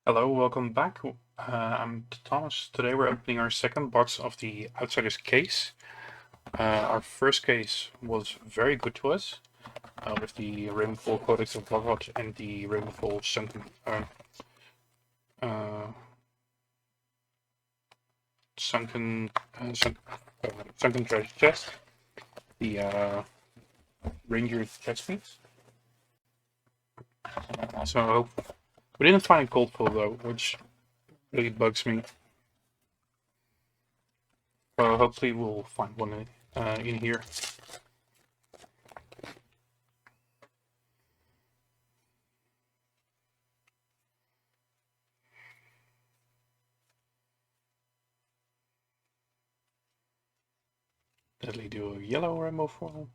Hello, welcome back. I'm Thomas. Today we're opening our second box of the Outsiders case. Our first case was very good to us, with the Ravenfall Codex of Bloodrot and the Ravenfall uh, sunken, sunk, sunken treasure chest, the Ranger chest piece. So we didn't find a gold foil though, which really bugs me. So hopefully we'll find one in here. Deadly do a yellow rainbow foil.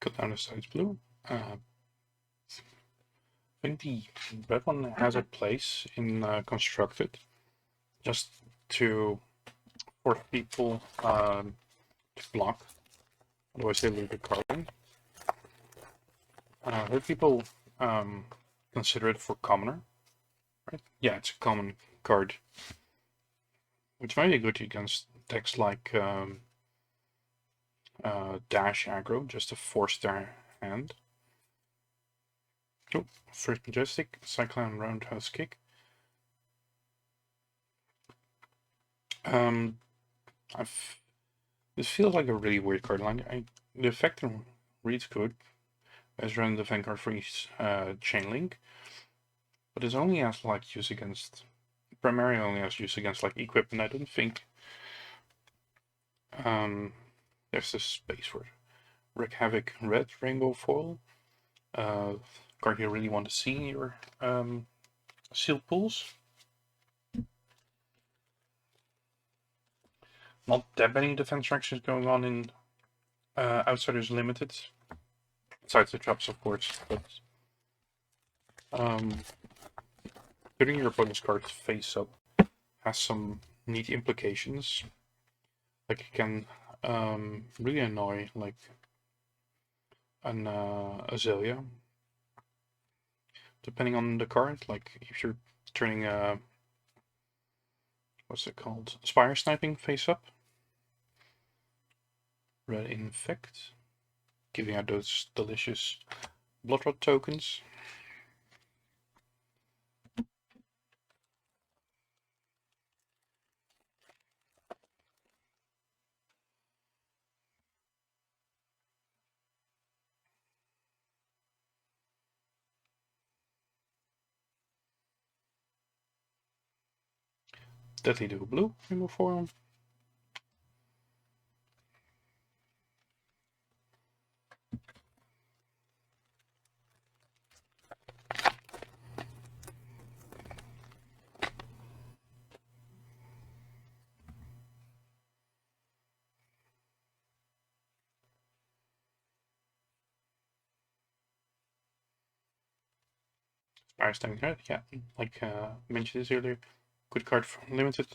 Cut down the sides blue. I think the red one has a place in constructed, just to force people to block. Otherwise, they lose the carbon. I heard people consider it for commoner, right? Yeah, it's a common card, which might be good against decks like Dash aggro, just to force their hand. Oh, first Majestic, Cyclone Roundhouse Kick. This feels like a really weird card line. The effect reads good as run the Vanguard Freeze Chain Link, but it's only has like use against, primarily only has use against like equipment. I don't think there's a space for it. Wreak Havoc Red Rainbow Foil. Card you really want to see in your sealed pools. Not that many defense reactions going on in Outsiders Limited. Besides the traps, of course, but putting your opponent's cards face up has some neat implications. Like it can really annoy like an Azalea, depending on the card. Like if you're turning a what's it called? Spire sniping face up. Red Infect, giving out those delicious Bloodrot tokens. Deadly Dual Blue, remove foil. Spire Sniping Red, yeah, like mentioned this earlier. Good card for limited.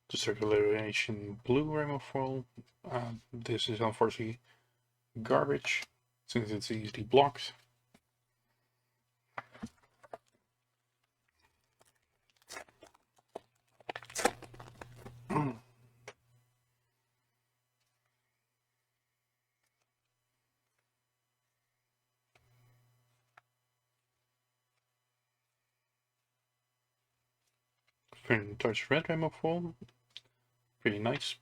The Circulation Blue Rainbow Foil. This is unfortunately garbage, since it's easily blocked. Fern Touch Red Rainbow Foil. Pretty nice.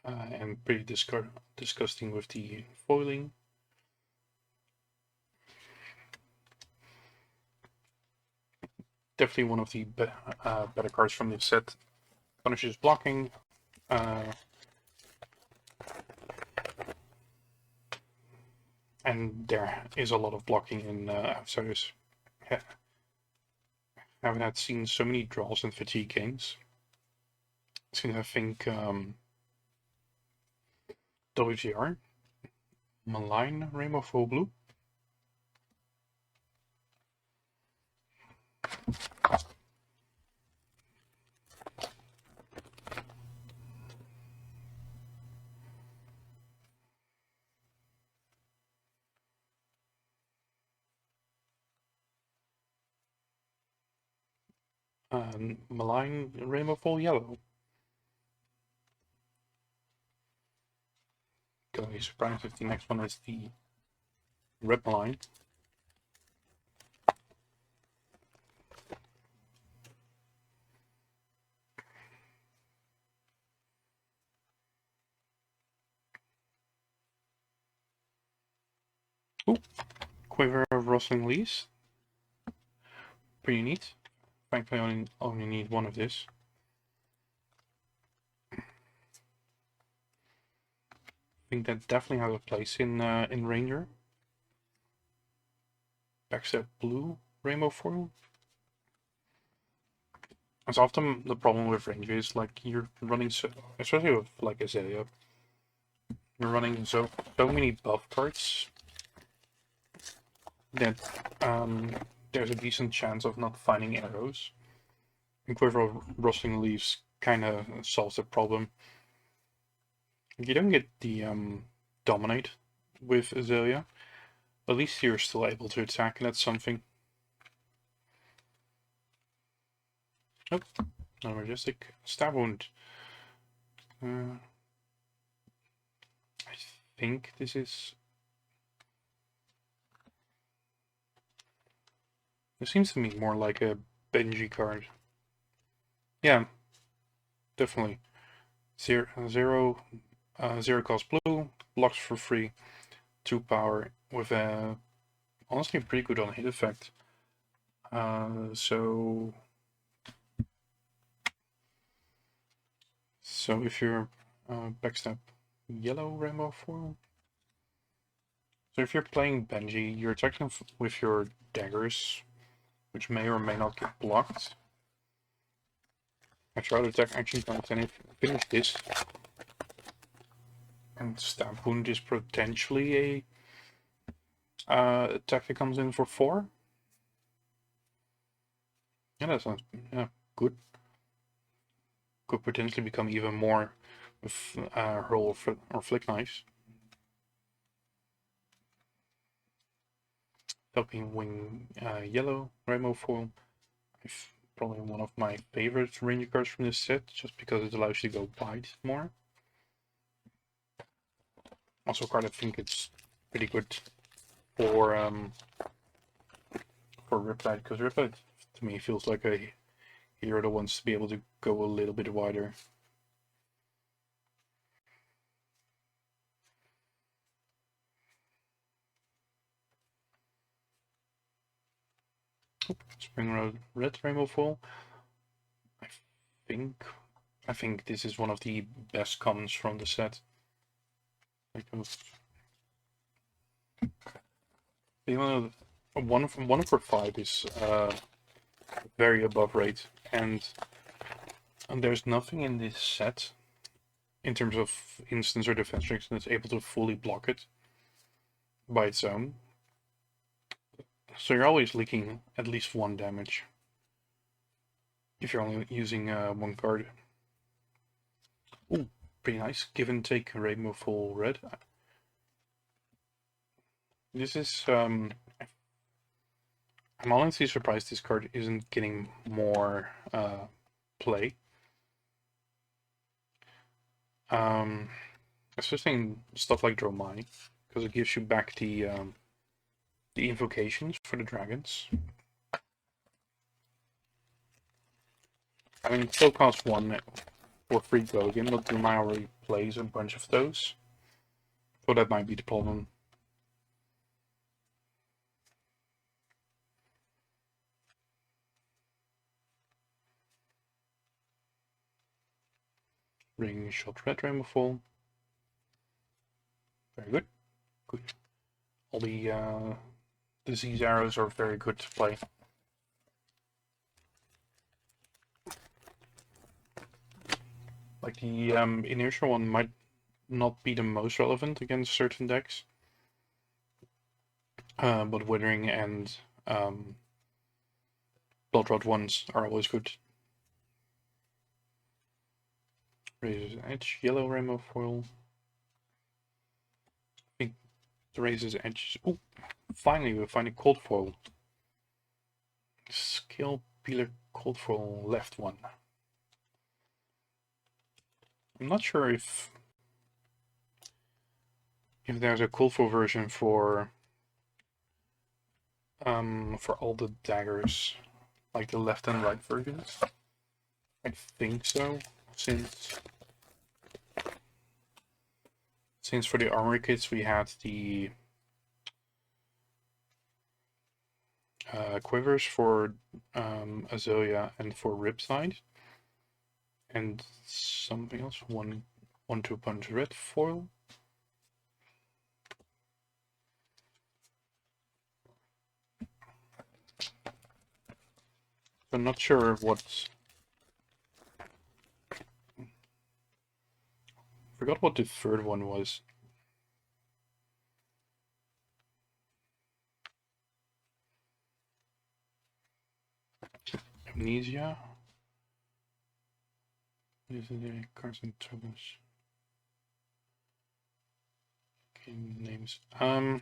And pretty disgusting with the foiling. definitely one of the better cards from this set. Punishes blocking. And there is a lot of blocking in Outsiders. I haven't had seen so many draws in fatigue games. Since I think WGR, Malign, Rainbow Full Blue. Malign, Rainbow Full Yellow. Gonna be surprised if the next one is the Red Malign. Ooh, Quiver of Rustling Leaves. Pretty neat. Frankly, I only need one of this. I think that definitely has a place in Ranger. Backstep Blue, Rainbow Foil. As often the problem with Ranger is like you're running so, especially with like Azalea, you're running so many buff cards that there's a decent chance of not finding arrows. And Quiver of Rustling Leaves kind of solves the problem. You don't get the Dominate with Azalea, at least you're still able to attack, and that's something. Nope, not Majestic. Stab Wound. I think this is... It seems to me more like a Benji card. Yeah, definitely. Zero cost blue, blocks for free, 2 power with a honestly pretty good on hit effect. So if you're backstab yellow rainbow foil. So if you're playing Benji, you're attacking with your daggers, which may or may not get blocked. I try to attack action points and finish this. And Stab Wound is potentially a attack that comes in for 4. Yeah, that sounds good. Could potentially become even more with Hurl or Flick Knives. Falcon Wing Yellow, Rainbow Foil. Probably one of my favorite Ranger cards from this set, just because it allows you to go wide more. Also a card I think it's pretty good for Riptide, because Riptide to me feels like a hero that wants to be able to go a little bit wider. Spring Road Red Rainbow Foil. I think this is one of the best commons from the set. Like one for 5 is very above rate, and there's nothing in this set in terms of instance or defense strength that's able to fully block it by its own. So you're always leaking at least 1 damage if you're only using 1 card. Ooh, pretty nice. Give and take Rainbow Full Red. This is I'm honestly surprised this card isn't getting more play. Especially in stuff like Dromai, because it gives you back the invocations for the dragons. I mean, it still costs 1 for free Bogan, but Dromai already plays a bunch of those. So that might be the problem. Ring shot red rainbow foil. Very good. Good. All the disease arrows are very good to play. Like the inertial one might not be the most relevant against certain decks, but Withering and Blood Rot ones are always good. Razor's Edge, yellow rainbow foil. I think the Razor's Edge. Oh, finally we find a cold foil. Scale Peeler cold foil left one. I'm not sure if there's a cold foil version for all the daggers, like the left and right versions. I think so, since for the armory kits we had the quivers for Azalea and for Riptide, and something else, one 2-punch red foil. I'm not sure what. Forgot what the third one was. Amnesia. Legendary cards and tokens. Game names. I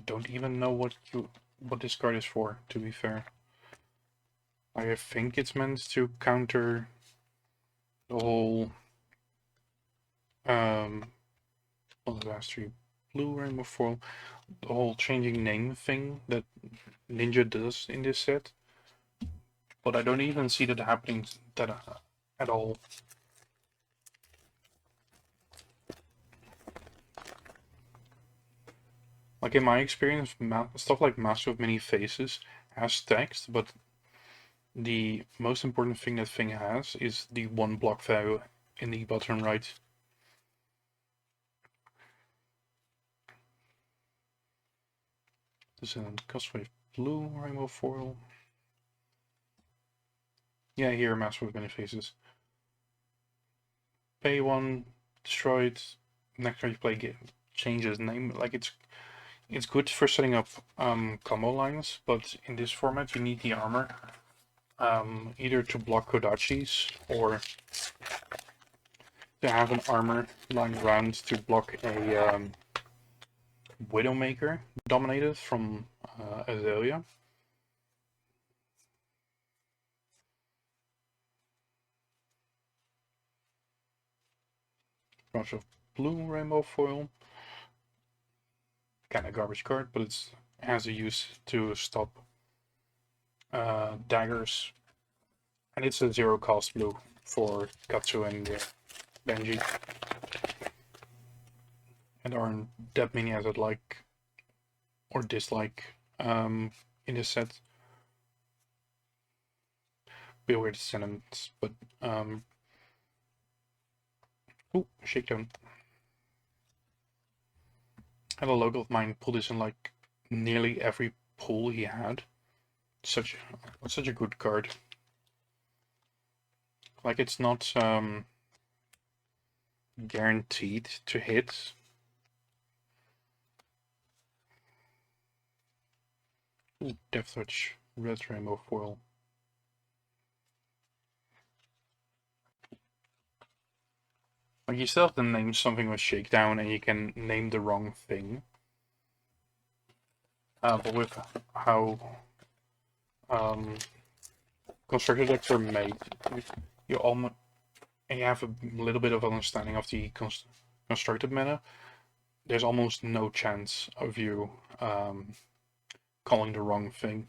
don't even know what this card is for, to be fair. I think it's meant to counter the whole last 3 blue rainbow foil, the whole changing name thing that Ninja does in this set. But I don't even see that happening at all. Like in my experience, stuff like Master of Many Faces has text, but the most important thing that thing has is the 1 block value in the bottom right. This is a Coswave blue rainbow foil. Yeah, here, Master of Many Faces. Pay 1, destroy it. Next time you play game, changes name. Like it's good for setting up combo lines, but in this format you need the armor either to block Kodachis or to have an armor lying around to block a Widowmaker dominated from Azalea. Bunch of blue rainbow foil. Kind of garbage card, but it has a use to stop daggers. And it's a 0 cost blue for Katsu and Benji. And there aren't that many as I'd like or dislike in this set. Be weird sentiments, but ooh, Shakedown. Had a local of mine pull this in like nearly every pull he had. Such a good card. Like it's not guaranteed to hit. Ooh, Death Touch, red rainbow foil. Like you still have to name something with Shakedown, and you can name the wrong thing. But with how constructed decks are made, you almost and you have a little bit of understanding of the constructed meta. There's almost no chance of you calling the wrong thing.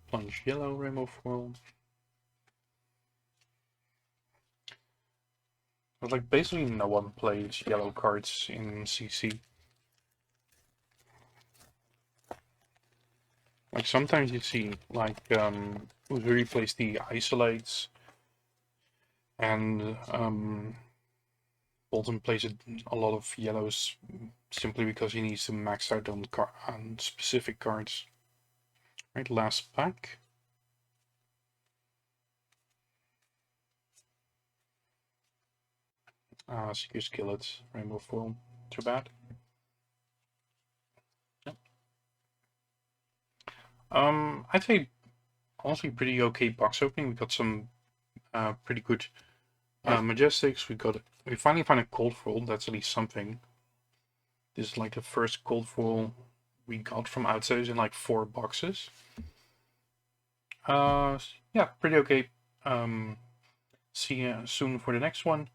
Plunge yellow rainbow foil. But like basically no one plays yellow cards in CC. Like Like sometimes you see like we replace the isolates, and Bolton plays a lot of yellows simply because he needs to max out on specific cards. Right, last pack. Seeker Skillet, Rainbow Foil, too bad. Yep. I'd say honestly pretty okay box opening. We got some pretty good Majestics. We finally found a cold foil. That's at least something. This is like the first cold foil we got from Outsiders in like 4 boxes. Yeah, pretty okay. See you soon for the next one.